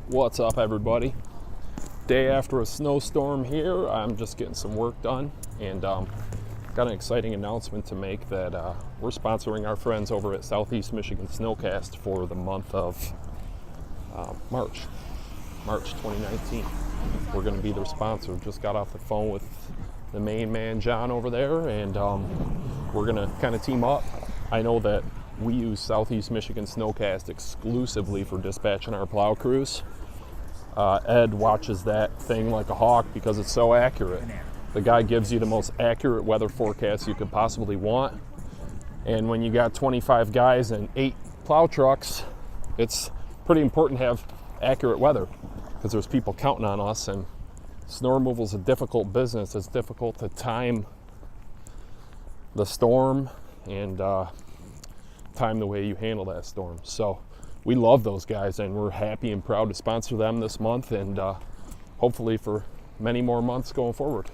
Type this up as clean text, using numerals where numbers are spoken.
What's up, everybody? Day after a snowstorm here. I'm just getting some work done, and got an exciting announcement to make that we're sponsoring our friends over at Southeast Michigan Snowcast for the month of March 2019. We're going to be their sponsor. Just got off the phone with the main man, John, over there, and we're going to kind of team up. I know that we use Southeast Michigan Snowcast exclusively for dispatching our plow crews. Ed watches that thing like a hawk because it's so accurate. The guy gives you the most accurate weather forecast you could possibly want. And when you got 25 guys and 8 plow trucks, it's pretty important to have accurate weather because there's people counting on us, and snow removal is a difficult business. It's difficult to time the storm and time the way you handle that storm. So we love those guys, and we're happy and proud to sponsor them this month, and hopefully for many more months going forward.